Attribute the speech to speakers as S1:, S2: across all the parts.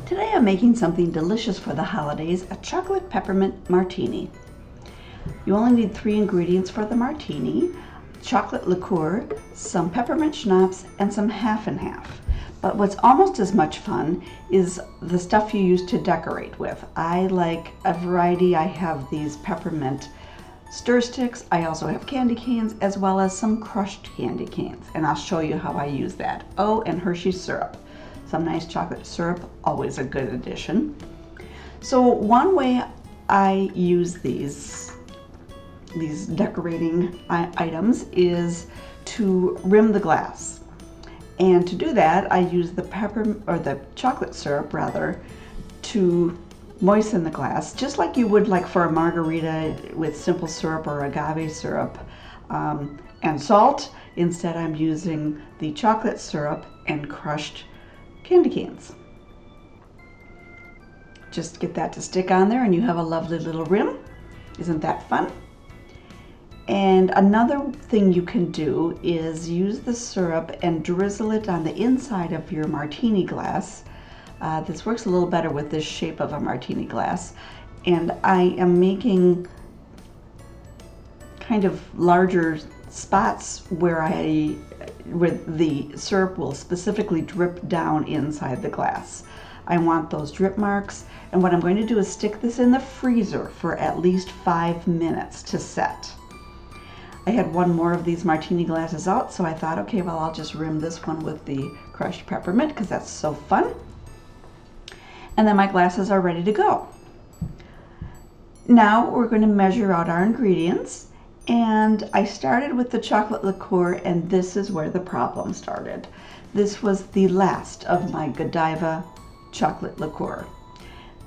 S1: Today I'm making something delicious for the holidays, a chocolate peppermint martini. You only need 3 ingredients for the martini: chocolate liqueur, some peppermint schnapps, and some half and half. But what's almost as much fun is the stuff you use to decorate with. I like a variety. I have these peppermint stir sticks. I also have candy canes as well as some crushed candy canes, and I'll show you how I use that. Oh, and Hershey's syrup. Some nice chocolate syrup, always a good addition. So one way I use these decorating items is to rim the glass. And to do that, I use the chocolate syrup rather, to moisten the glass, just like you would like for a margarita with simple syrup or agave syrup and salt. Instead, I'm using the chocolate syrup and crushed candy canes. Just get that to stick on there and you have a lovely little rim. Isn't that fun? And another thing you can do is use the syrup and drizzle it on the inside of your martini glass. This works a little better with this shape of a martini glass. And I am making kind of larger spots where the syrup will specifically drip down inside the glass. I want those drip marks, and what I'm going to do is stick this in the freezer for at least 5 minutes to set. I had one more of these martini glasses out, so I thought, okay, well, I'll just rim this one with the crushed peppermint because that's so fun. And then my glasses are ready to go. Now we're going to measure out our ingredients. And I started with the chocolate liqueur, and this is where the problem started. This was the last of my Godiva chocolate liqueur.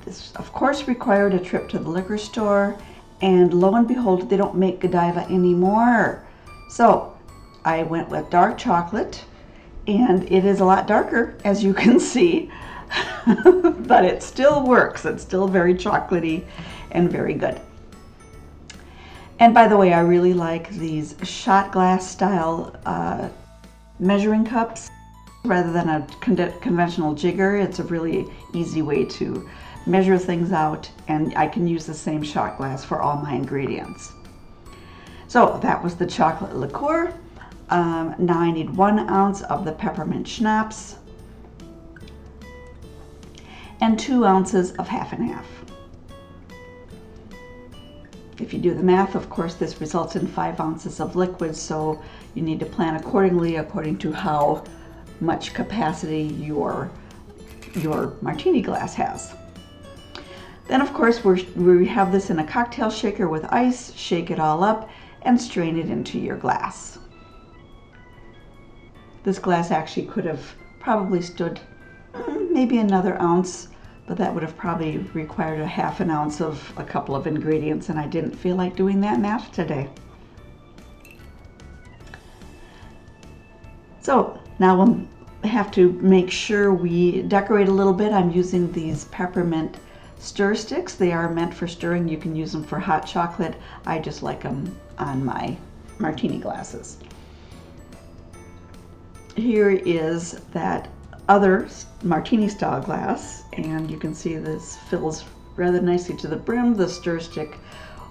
S1: This, of course, required a trip to the liquor store, and lo and behold, they don't make Godiva anymore. So I went with dark chocolate, and it is a lot darker, as you can see, but it still works. It's still very chocolatey and very good. And by the way, I really like these shot glass style measuring cups rather than a conventional jigger. It's a really easy way to measure things out, and I can use the same shot glass for all my ingredients. So that was the chocolate liqueur. Now I need 1 ounce of the peppermint schnapps and 2 ounces of half and half. If you do the math, of course, this results in 5 ounces of liquid, so you need to plan accordingly according to how much capacity your martini glass has. Then, of course, we have this in a cocktail shaker with ice. Shake it all up and strain it into your glass. This glass actually could have probably stood maybe another ounce, but that would have probably required a half an ounce of a couple of ingredients, and I didn't feel like doing that math today. So now we'll have to make sure we decorate a little bit. I'm using these peppermint stir sticks. They are meant for stirring. You can use them for hot chocolate. I just like them on my martini glasses. Here is that other martini style glass, and you can see this fills rather nicely to the brim. The stir stick,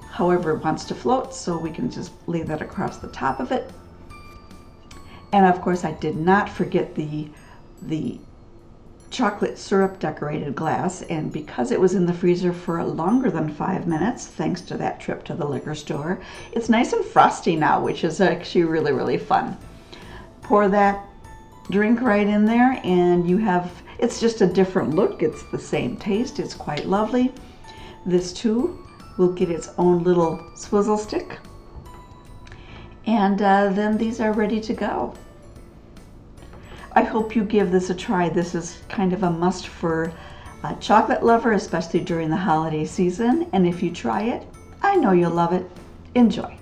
S1: however, wants to float, so we can just lay that across the top of it. And of course, I did not forget the chocolate syrup decorated glass, and because it was in the freezer for longer than 5 minutes, thanks to that trip to the liquor store, it's nice and frosty now, which is actually really, really fun. Pour that drink right in there, and you have, it's just a different look. It's the same taste. It's quite lovely. This too will get its own little swizzle stick, and then these are ready to go. I hope you give this a try. This is kind of a must for a chocolate lover, especially during the holiday season, and if you try it, I know you'll love it. Enjoy.